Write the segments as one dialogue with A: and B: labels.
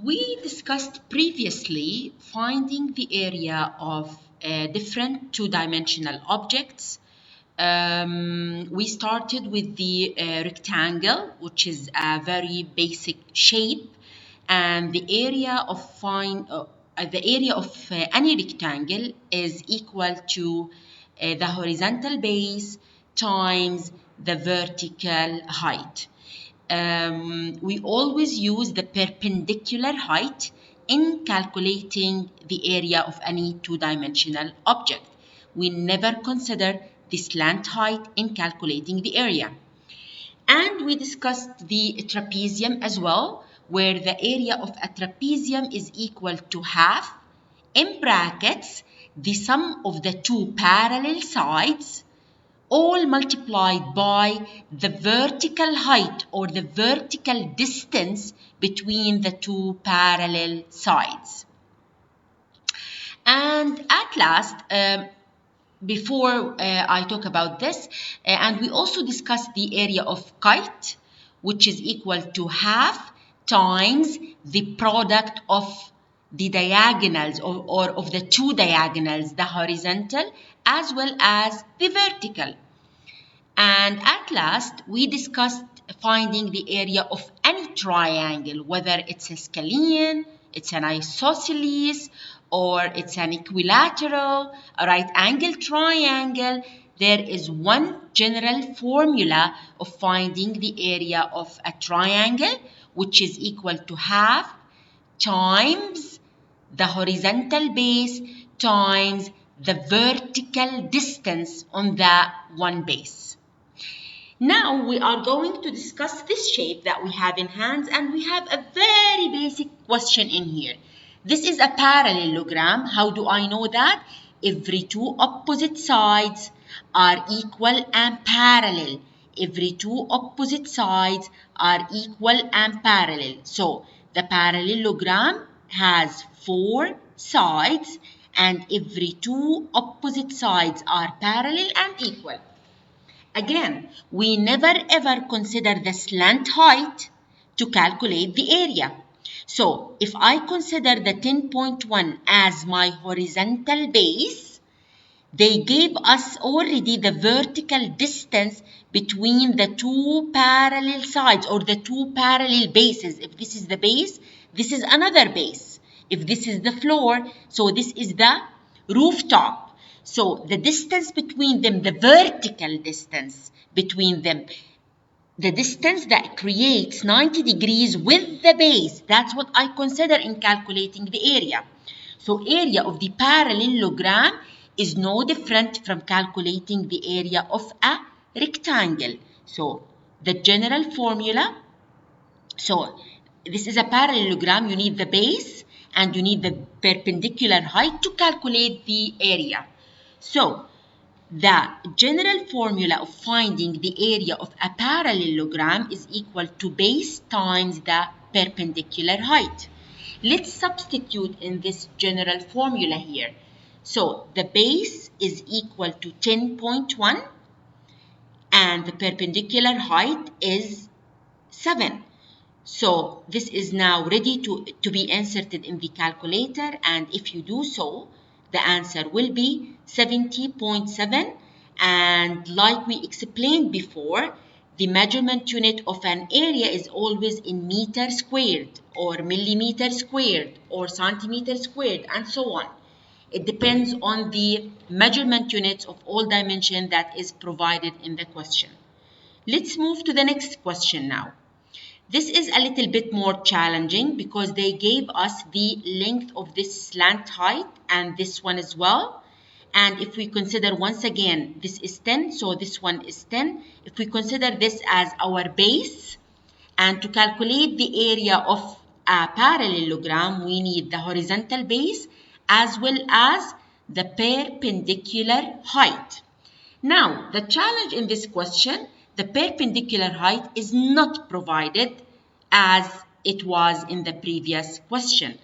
A: We discussed previously finding the area of different two-dimensional objects. We started with the rectangle, which is a very basic shape, and the area of any rectangle is equal to the horizontal base times the vertical height. We always use the perpendicular height in calculating the area of any two-dimensional object. We never consider the slant height in calculating the area. And we discussed the trapezium as well, where the area of a trapezium is equal to half, in brackets, the sum of the two parallel sides, all multiplied by the vertical height or the vertical distance between the two parallel sides. And at last, before I talk about this, and we also discussed the area of kite, which is equal to half times the product of the diagonals or of the two diagonals, the horizontal as well as the vertical. And at last, we discussed finding the area of any triangle, whether it's a scalene, it's an isosceles, or it's an equilateral, a right angle triangle. There is one general formula of finding the area of a triangle, which is equal to half times the horizontal base times the vertical distance on the one base. Now we are going to discuss this shape that we have in hands, and we have a very basic question in here. This is a parallelogram. How do I know that? Every two opposite sides are equal and parallel. Every two opposite sides are equal and parallel. So the parallelogram has four sides, and every two opposite sides are parallel and equal. Again, we never ever consider the slant height to calculate the area. So, if I consider the 10.1 as my horizontal base, they gave us already the vertical distance between the two parallel sides or the two parallel bases. If this is the base, this is another base. If this is the floor, so this is the rooftop. So the distance between them, the vertical distance between them, the distance that creates 90 degrees with the base, that's what I consider in calculating the area. So area of the parallelogram is no different from calculating the area of a rectangle. So the general formula, so this is a parallelogram, you need the base and you need the perpendicular height to calculate the area. So, the general formula of finding the area of a parallelogram is equal to base times the perpendicular height. Let's substitute in this general formula here. So, the base is equal to 10.1 and the perpendicular height is 7. So, this is now ready to be inserted in the calculator, and if you do so, the answer will be 70.7, and like we explained before, the measurement unit of an area is always in meter squared or millimeter squared or centimeter squared and so on. It depends on the measurement units of all dimension that is provided in the question. Let's move to the next question now. This is a little bit more challenging because they gave us the length of this slant height and this one as well. And if we consider once again, this is 10, so this one is 10. If we consider this as our base, and to calculate the area of a parallelogram, we need the horizontal base as well as the perpendicular height. Now, the challenge in this question, the perpendicular height is not provided as it was in the previous question.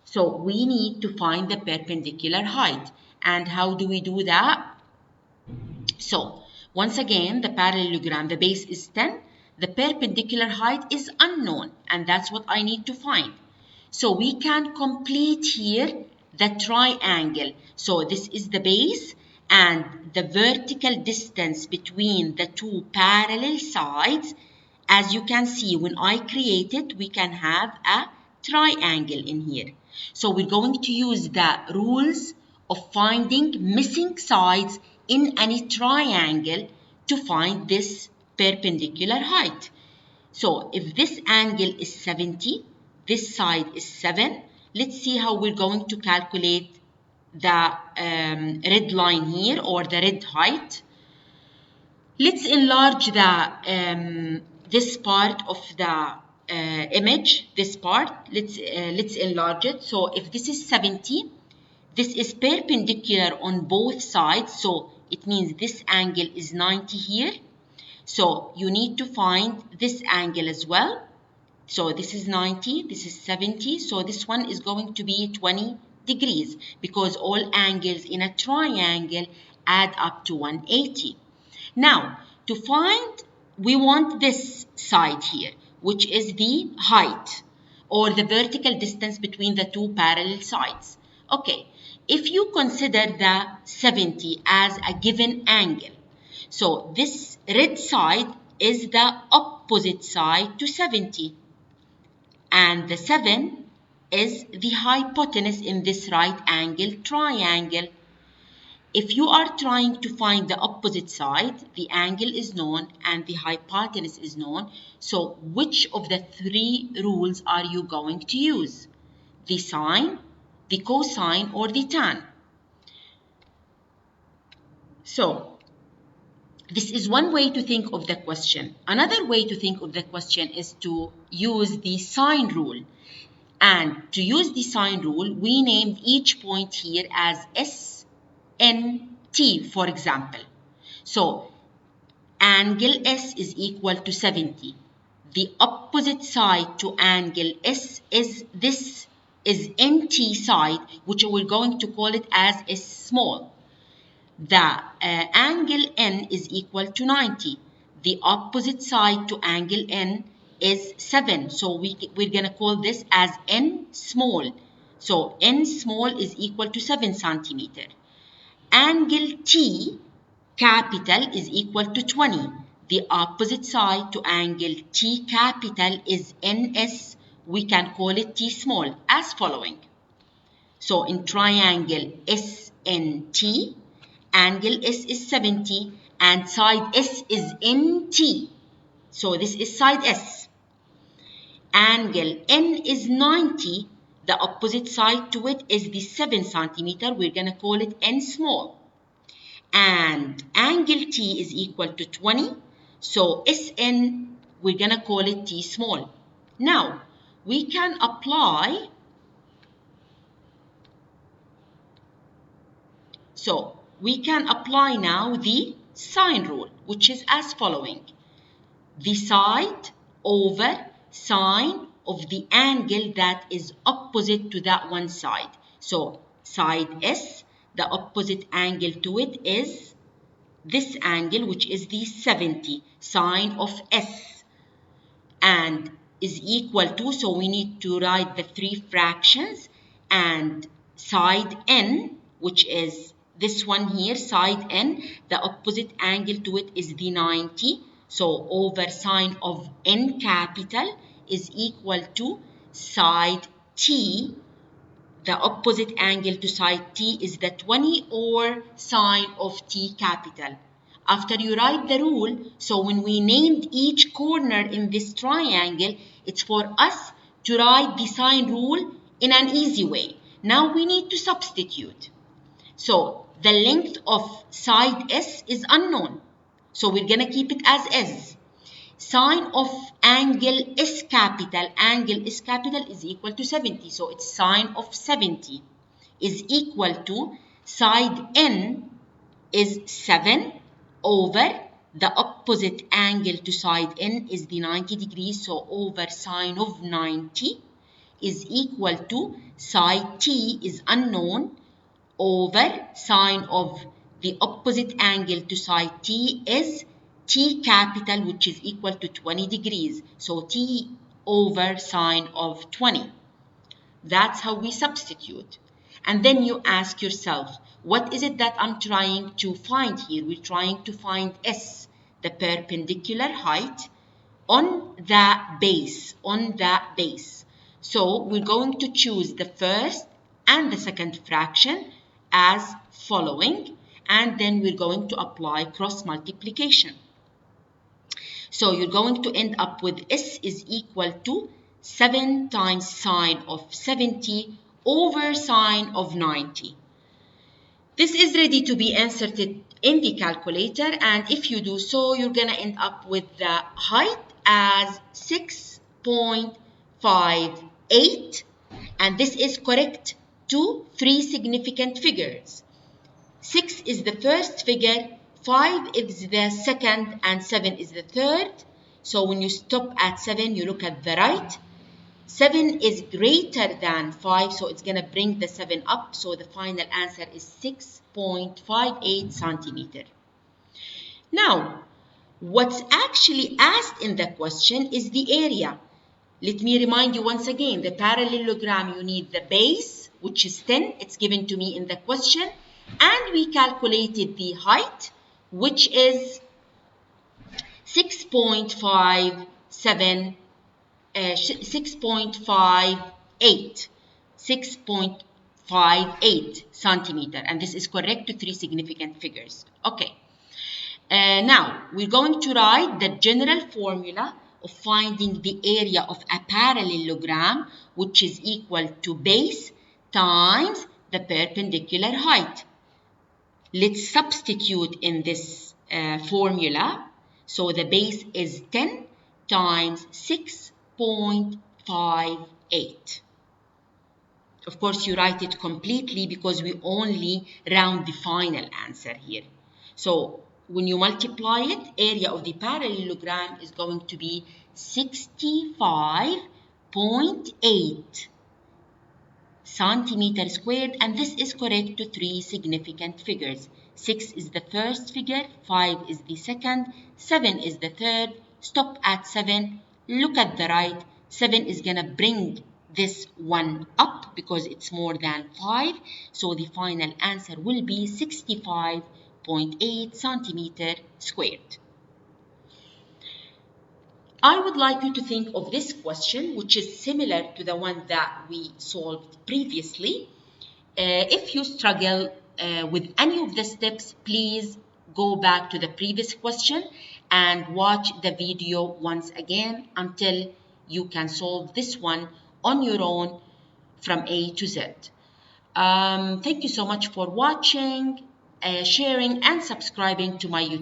A: So we need to find the perpendicular height. And how do we do that? So once again, the parallelogram, the base is 10. The perpendicular height is unknown, and that's what I need to find. So we can complete here the triangle. So this is the base, and the vertical distance between the two parallel sides. As you can see, when I create it, we can have a triangle in here. So we're going to use the rules of finding missing sides in any triangle to find this perpendicular height. So if this angle is 70, this side is 7, let's see how we're going to calculate the red line here, or the red height. Let's enlarge the this part of the image, this part. Let's enlarge it. So if this is 70, this is perpendicular on both sides, so it means this angle is 90 here. So you need to find this angle as well. So this is 90, this is 70, so this one is going to be 20 degrees, because all angles in a triangle add up to 180. Now, to find, we want this side here, which is the height, or the vertical distance between the two parallel sides. Okay, if you consider the 70 as a given angle, so this red side is the opposite side to 70. And the 7 is the hypotenuse in this right angle triangle. If you are trying to find the opposite side, the angle is known and the hypotenuse is known. So which of the three rules are you going to use? The sine, the cosine, or the tan? So this is one way to think of the question. Another way to think of the question is to use the sine rule. And to use the sine rule, we named each point here as S, N, T, for example. So angle S is equal to 70. The opposite side to angle S is this, is NT side, which we're going to call it as S small. The angle N is equal to 90. The opposite side to angle N is 7. So we're going to call this as N small. So N small is equal to 7 centimeter. Angle T capital is equal to 20. The opposite side to angle T capital is NS. We can call it T small as following. So in triangle SNT, angle S is 70 and side S is NT. So this is side S. Angle N is 90. The opposite side to it is the 7 centimeter. We're going to call it N small. And angle T is equal to 20. So SN, we're going to call it T small. Now, we can apply. So we can apply now the sine rule, which is as following. The side over sine of the angle that is opposite to that one side. So side S, the opposite angle to it is this angle, which is the 70, sine of S, and is equal to, so we need to write the three fractions, and side N, which is this one here, side N, the opposite angle to it is the 90. So over sine of N capital is equal to side T. The opposite angle to side T is the 20, or sine of T capital. After you write the rule, so when we named each corner in this triangle, it's for us to write the sine rule in an easy way. Now we need to substitute. So the length of side S is unknown. So we're going to keep it as S. Sine of angle S capital is equal to 70. So it's sine of 70 is equal to side N is 7 over the opposite angle to side N is the 90 degrees. So over sine of 90 is equal to side T is unknown over sine of the opposite angle to side T is T capital, which is equal to 20 degrees. So T over sine of 20. That's how we substitute. And then you ask yourself, what is it that I'm trying to find here? We're trying to find S, the perpendicular height, on the base. So we're going to choose the first and the second fraction as following, and then we're going to apply cross multiplication. So you're going to end up with S is equal to 7 times sine of 70 over sine of 90. This is ready to be inserted in the calculator, and if you do so, you're going to end up with the height as 6.58, and this is correct to three significant figures. 6 is the first figure, 5 is the second, and 7 is the third. So when you stop at 7, you look at the right. 7 is greater than 5, so it's going to bring the 7 up. So the final answer is 6.58 centimeter. Now, what's actually asked in the question is the area. Let me remind you once again, the parallelogram, you need the base, which is 10. It's given to me in the question. And we calculated the height, which is 6.58 centimeter, and this is correct to three significant figures. Okay, now we're going to write the general formula of finding the area of a parallelogram, which is equal to base times the perpendicular height. Let's substitute in this formula. So the base is 10 times 6.58. Of course, you write it completely because we only round the final answer here. So when you multiply it, area of the parallelogram is going to be 65.8 centimeter squared, and this is correct to three significant figures. 6 is the first figure, 5 is the second, 7 is the third. Stop at 7, look at the right. 7 is going to bring this one up because it's more than 5. So the final answer will be 65.8 centimeter squared. I would like you to think of this question, which is similar to the one that we solved previously. If you struggle with any of the steps, please go back to the previous question and watch the video once again until you can solve this one on your own from A to Z. Thank you so much for watching, sharing, and subscribing to my YouTube.